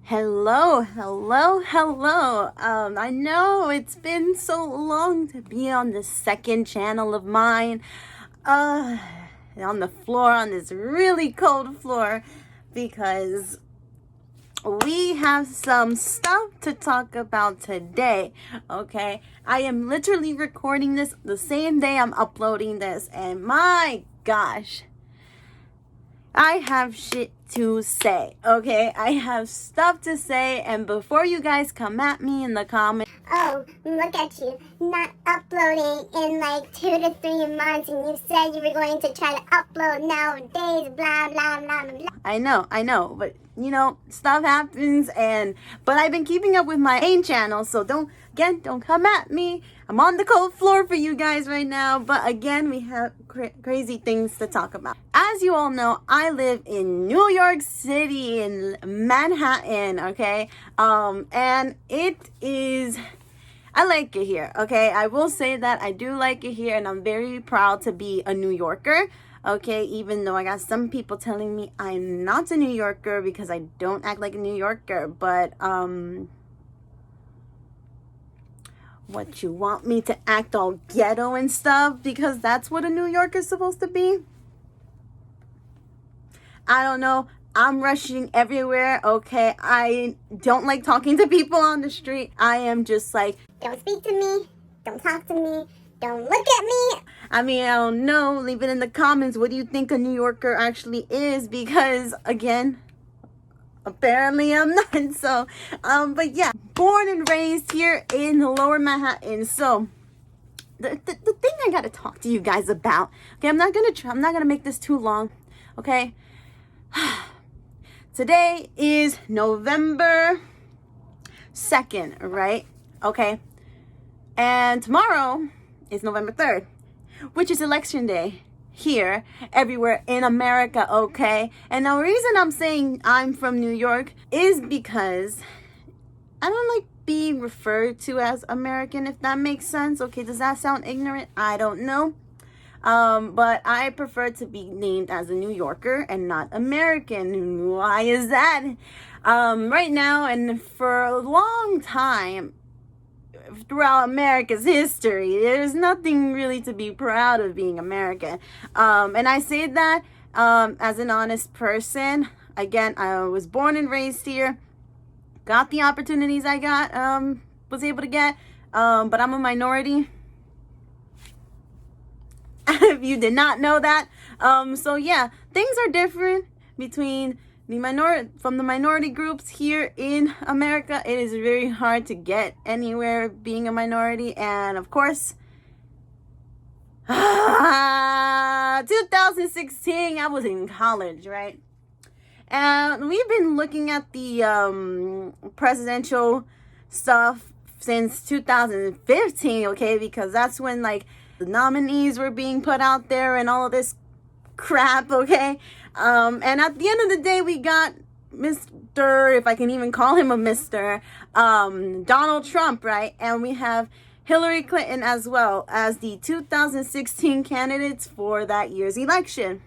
Hello, hello, hello. I know it's been so long to be on the second channel of mine. Uh, on the floor, on this really cold floor, because we have some stuff to talk about today. Okay, I am literally recording this the same day I'm uploading this, and my gosh, I have shit to say, okay? I have stuff to say, and before you guys come at me in the comments, oh, look at you, not uploading in like 2 to 3 months, and you said you were going to try to upload nowadays, blah, blah, blah, blah. I know, but you know, stuff happens, but I've been keeping up with my main channel, so don't come at me. I'm on the cold floor for you guys right now, but again, we have crazy things to talk about. As you all know, I live in New York City, in Manhattan, okay? And it is, I like it here, okay? I will say that I do like it here, and I'm very proud to be a New Yorker. Okay, even though I got some people telling me I'm not a New Yorker because I don't act like a New Yorker, but what, you want me to act all ghetto and stuff because that's what a New Yorker is supposed to be? I don't know. I'm rushing everywhere, okay? I don't like talking to people on the street. I am just like, don't speak to me, don't talk to me, don't look at me. I mean, I don't know. Leave it in the comments. What do you think a New Yorker actually is? Because, again, apparently I'm not. So, but yeah, born and raised here in Lower Manhattan. So, the thing I gotta talk to you guys about. Okay, I'm not gonna make this too long. Okay. Today is November 2nd, right? Okay. And tomorrow is November 3rd, which is election day here, everywhere in America, okay? And the reason I'm saying I'm from New York is because I don't like being referred to as American, if that makes sense. Okay, does that sound ignorant? I don't know. But I prefer to be named as a New Yorker and not American. Why is that? Right now and for a long time, throughout America's history, there's nothing really to be proud of being American. And I say that as an honest person. Again, I was born and raised here, got the opportunities I got, was able to get, but I'm a minority. If you did not know that. So yeah, things are different between the minority groups here in America. It is very hard to get anywhere being a minority, and of course 2016 I was in college, right? And we've been looking at the presidential stuff since 2015, okay, because that's when like the nominees were being put out there and all of this crap, okay? And at the end of the day, we got Mr., if I can even call him a Mr., Donald Trump, right? And we have Hillary Clinton as well as the 2016 candidates for that year's election.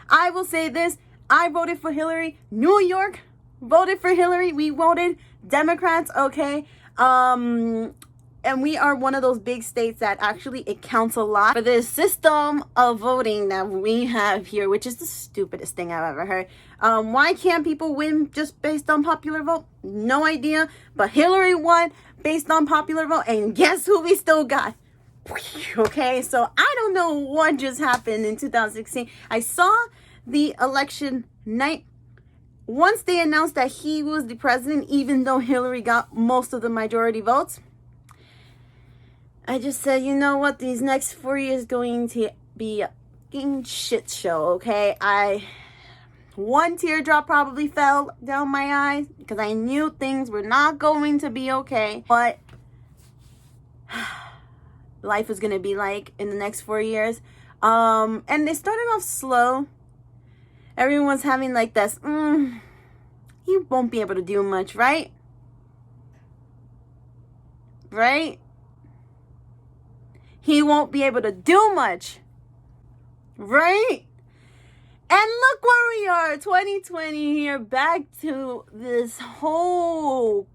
I will say this, I voted for Hillary. New York voted for Hillary. We voted Democrats, okay? And we are one of those big states that actually it counts a lot for this system of voting that we have here, which is the stupidest thing I've ever heard. Why can't people win just based on popular vote? No idea. But Hillary won based on popular vote, and guess who we still got? Okay, so I don't know what just happened in 2016. I saw the election night. Once they announced that he was the president, even though Hillary got most of the majority votes, I just said, you know what? These next 4 years going to be a fucking shit show, okay? One teardrop probably fell down my eyes because I knew things were not going to be okay. But life was going to be like in the next 4 years. And they started off slow. Everyone's having like this, he won't be able to do much, right? Right? He won't be able to do much, right? And look where we are, 2020 here, back to this whole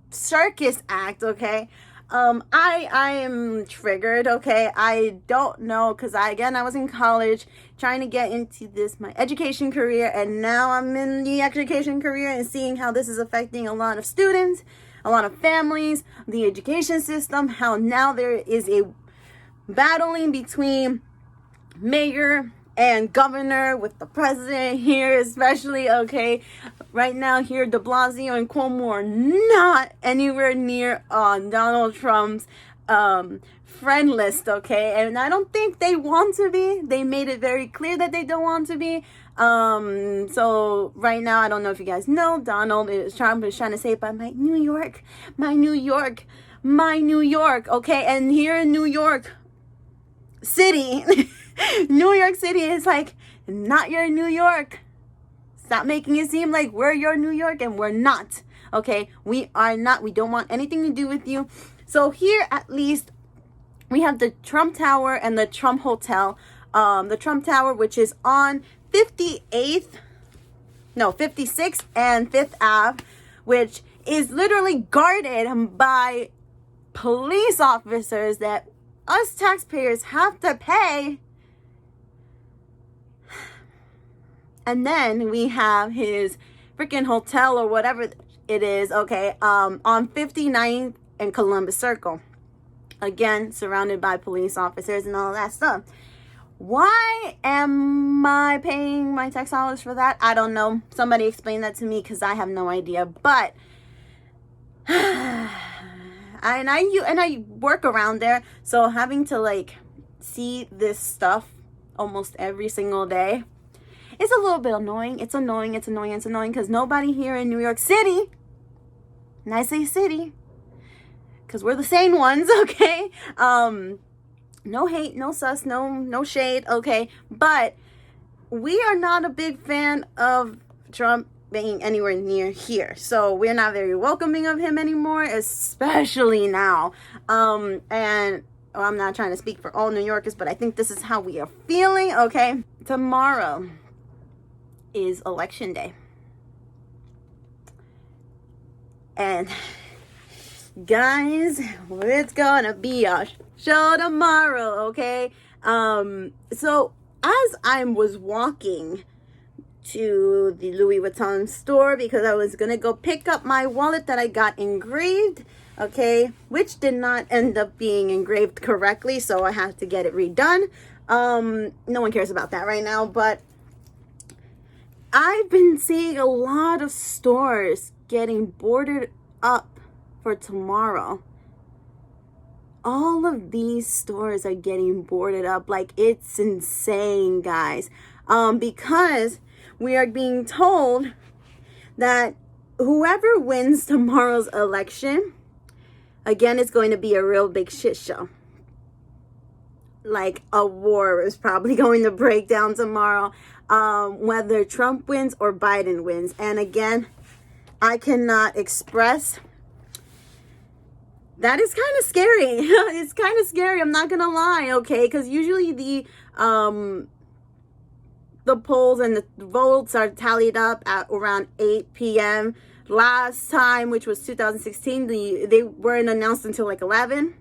circus act, okay? I am triggered, okay? I don't know, because I was in college trying to get into my education career, and now I'm in the education career and seeing how this is affecting a lot of students, a lot of families, the education system, how now there is a battling between mayor and governor with the president here, especially, okay? Right now here, de Blasio and Cuomo are not anywhere near Donald Trump's friend list, okay? And I don't think they want to be. They made it very clear that they don't want to be. So right now, I don't know if you guys know, Trump is trying to say, but my New York, okay? And here in New York City, New York City is like, not your New York. Stop making it seem like we're your New York, and we're not. Okay, we are not. We don't want anything to do with you. So here, at least, we have the Trump Tower and the Trump Hotel. The Trump Tower, which is on 56th and 5th Ave, which is literally guarded by police officers that us taxpayers have to pay. And then we have his freaking hotel or whatever it is, okay, on 59th and Columbus Circle. Again, surrounded by police officers and all that stuff. Why am I paying my tax dollars for that? I don't know. Somebody explain that to me, because I have no idea. But I work around there, so having to like see this stuff almost every single day, it's a little bit annoying. It's annoying because nobody here in New York City, and I say city because we're the sane ones, okay? No hate, no sus, no shade, okay? But we are not a big fan of Trump being anywhere near here. So we're not very welcoming of him anymore, especially now. And I'm not trying to speak for all New Yorkers, but I think this is how we are feeling, okay? Tomorrow is election day. And guys, it's gonna be a show tomorrow, okay? So as I was walking to the Louis Vuitton store, because I was gonna go pick up my wallet that I got engraved, okay, which did not end up being engraved correctly, so I have to get it redone. No one cares about that right now, but I've been seeing a lot of stores getting boarded up for tomorrow. All of these stores are getting boarded up. Like, it's insane, guys. Because we are being told that whoever wins tomorrow's election, again, it's going to be a real big shit show. Like, a war is probably going to break down tomorrow, whether Trump wins or Biden wins. And again, I cannot express. That is kind of scary. It's kind of scary. I'm not gonna lie, okay? Because usually the polls and the votes are tallied up at around 8 p.m. Last time, which was 2016, they weren't announced until like 11.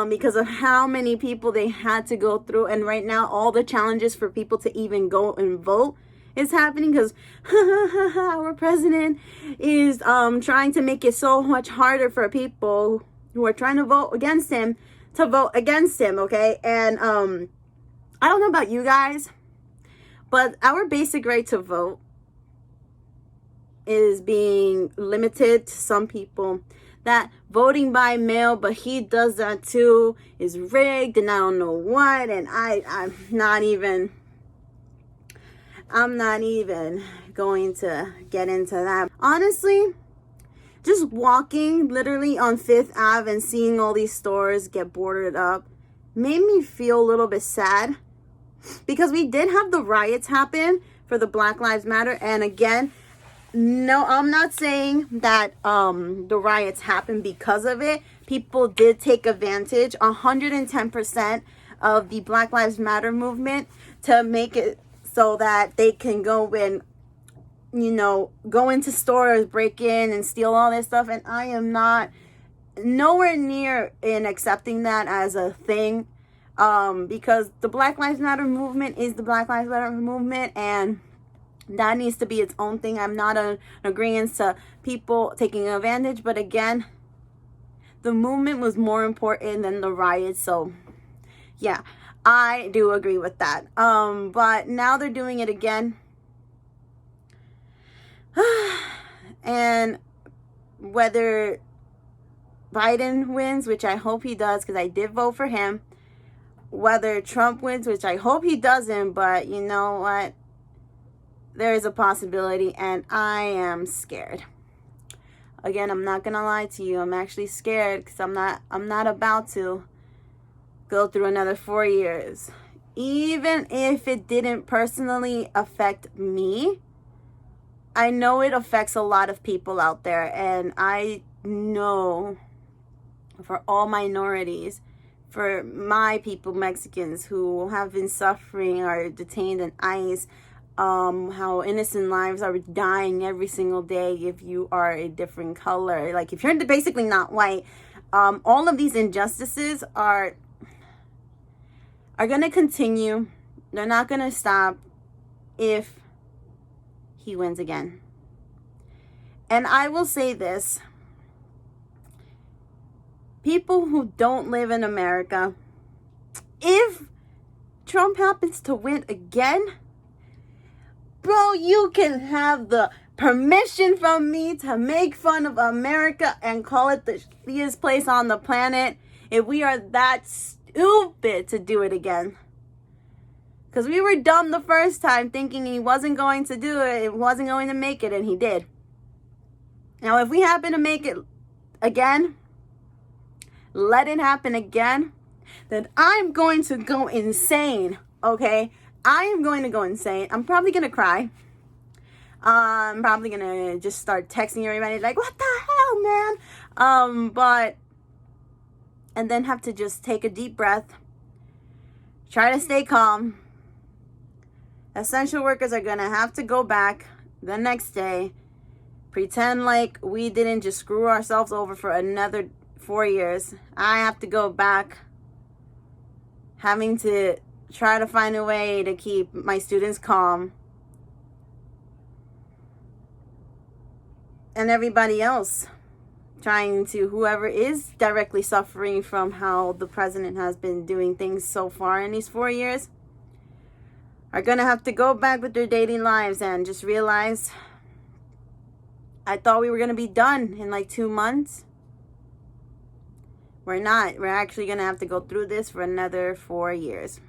Because of how many people they had to go through. And right now, all the challenges for people to even go and vote is happening because our president is trying to make it so much harder for people who are trying to vote against him to vote against him, okay? And I don't know about you guys, but our basic right to vote is being limited to some people. That voting by mail, but he does that too, is rigged and I don't know what. And I'm not even going to get into that. Honestly, just walking literally on 5th Ave and seeing all these stores get boarded up made me feel a little bit sad. Because we did have the riots happen for the Black Lives Matter. And again, no, I'm not saying that the riots happened because of it. People did take advantage 110% of the Black Lives Matter movement to make it so that they can go and, go into stores, break in and steal all this stuff. And I am not nowhere near in accepting that as a thing, because the Black Lives Matter movement is the Black Lives Matter movement, and that needs to be its own thing. I'm not an agreeance to people taking advantage, but again, the movement was more important than the riots. So yeah, I do agree with that. But now they're doing it again. And whether Biden wins, which I hope he does, because I did vote for him, whether Trump wins, which I hope he doesn't, but you know what? There is a possibility, and I am scared. Again, I'm not gonna lie to you. I'm actually scared because I'm not about to go through another 4 years. Even if it didn't personally affect me, I know it affects a lot of people out there, and I know for all minorities, for my people, Mexicans who have been suffering, are detained in ICE, how innocent lives are dying every single day if you are a different color. Like if you're basically not white, all of these injustices are going to continue. They're not going to stop if he wins again. And I will say this. People who don't live in America, if Trump happens to win again, bro, you can have the permission from me to make fun of America and call it the shittiest place on the planet if we are that stupid to do it again. Because we were dumb the first time thinking he wasn't going to do it, wasn't going to make it, and he did. Now, if we happen to make it again, let it happen again, then I'm going to go insane, okay? I am going to go insane. I'm probably going to cry. I'm probably going to just start texting everybody like, what the hell, man? And then have to just take a deep breath. Try to stay calm. Essential workers are going to have to go back the next day. Pretend like we didn't just screw ourselves over for another 4 years. I have to go back having to try to find a way to keep my students calm. And everybody else trying to, whoever is directly suffering from how the president has been doing things so far in these 4 years, are going to have to go back with their daily lives and just realize, I thought we were going to be done in like 2 months. We're not. We're actually going to have to go through this for another 4 years.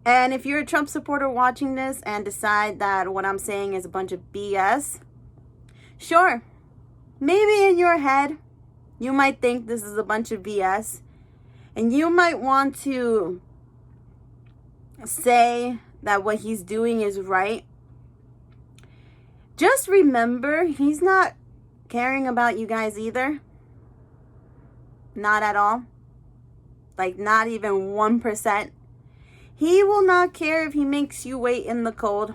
And if you're a Trump supporter watching this and decide that what I'm saying is a bunch of BS, sure, maybe in your head, you might think this is a bunch of BS. And you might want to say that what he's doing is right. Just remember, he's not caring about you guys either. Not at all. Like, not even 1%. He will not care if he makes you wait in the cold.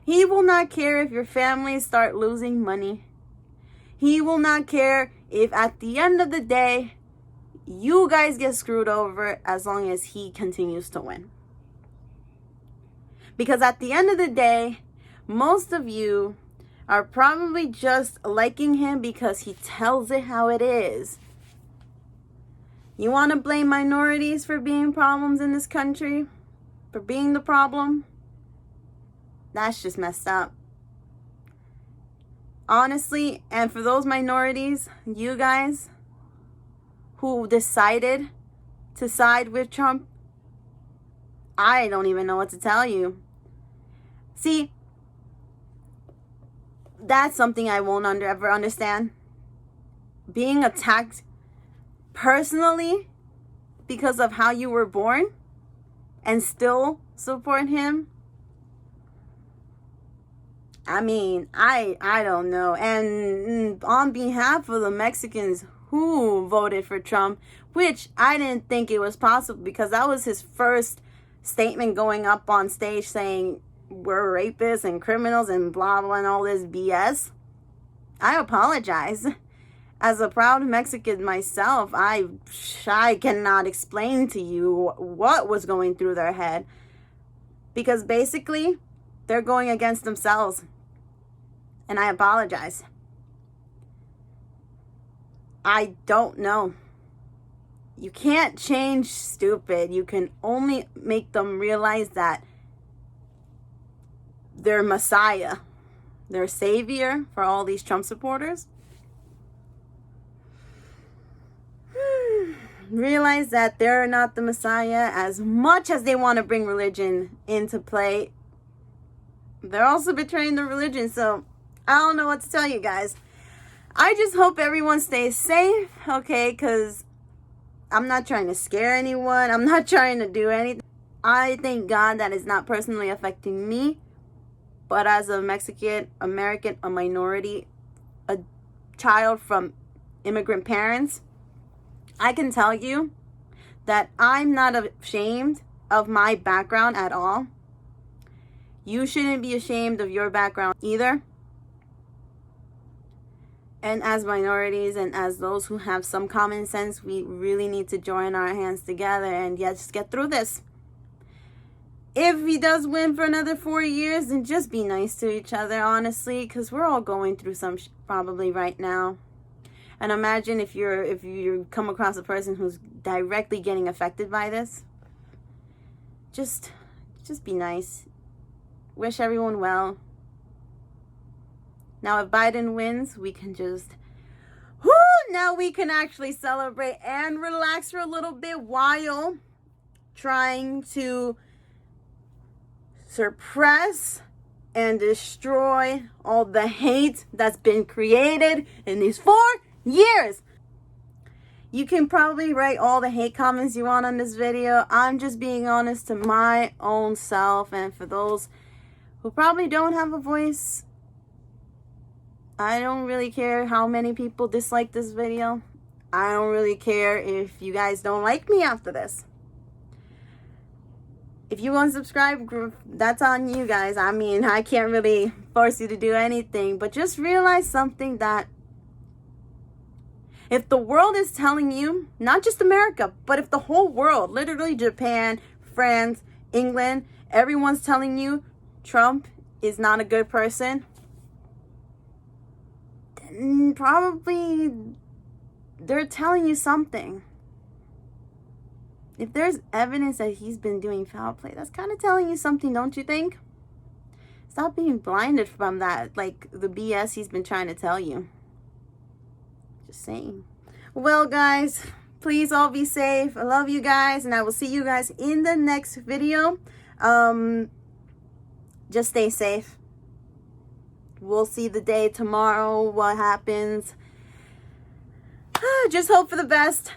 He will not care if your families start losing money. He will not care if at the end of the day, you guys get screwed over as long as he continues to win. Because at the end of the day, most of you are probably just liking him because he tells it how it is. You want to blame minorities for being problems in this country? For being the problem? That's just messed up. Honestly, and for those minorities, you guys who decided to side with Trump, I don't even know what to tell you. See, that's something I won't ever understand. Being attacked personally because of how you were born and still support him. I mean, I don't know. And on behalf of the Mexicans who voted for Trump, which I didn't think it was possible because that was his first statement going up on stage saying we're rapists and criminals and blah blah and all this BS. I apologize. As a proud Mexican myself, I cannot explain to you what was going through their head, because basically they're going against themselves, and I apologize. I don't know. You can't change stupid. You can only make them realize that they're Messiah, their savior for all these Trump supporters. Realize that they're not the Messiah. As much as they want to bring religion into play, they're also betraying the religion. So I don't know what to tell you guys. I just hope everyone stays safe, okay? Because I'm not trying to scare anyone. I'm not trying to do anything. I thank God that it's not personally affecting me. But as a Mexican, American, a minority, a child from immigrant parents, I can tell you that I'm not ashamed of my background at all. You shouldn't be ashamed of your background either. And as minorities and as those who have some common sense, we really need to join our hands together and just get through this. If he does win for another 4 years, then just be nice to each other, honestly, because we're all going through some probably right now. And imagine if you come across a person who's directly getting affected by this. Just be nice. Wish everyone well. Now, if Biden wins, we can now we can actually celebrate and relax for a little bit while trying to suppress and destroy all the hate that's been created in these 4 years. You can probably write all the hate comments you want on this video. I'm just being honest to my own self, and for those who probably don't have a voice, I don't really care how many people dislike this video. I don't really care if you guys don't like me after this. If you unsubscribe, that's on you guys. I mean, I can't really force you to do anything, but just realize something, that if the world is telling you, not just America, but if the whole world, literally Japan, France, England, everyone's telling you Trump is not a good person, then probably they're telling you something. If there's evidence that he's been doing foul play, that's kind of telling you something, don't you think? Stop being blinded from that, like the BS he's been trying to tell you. Just saying. Well, guys, please all be safe. I love you guys, and I will see you guys in the next video. Just stay safe. We'll see the day tomorrow, what happens. Just hope for the best.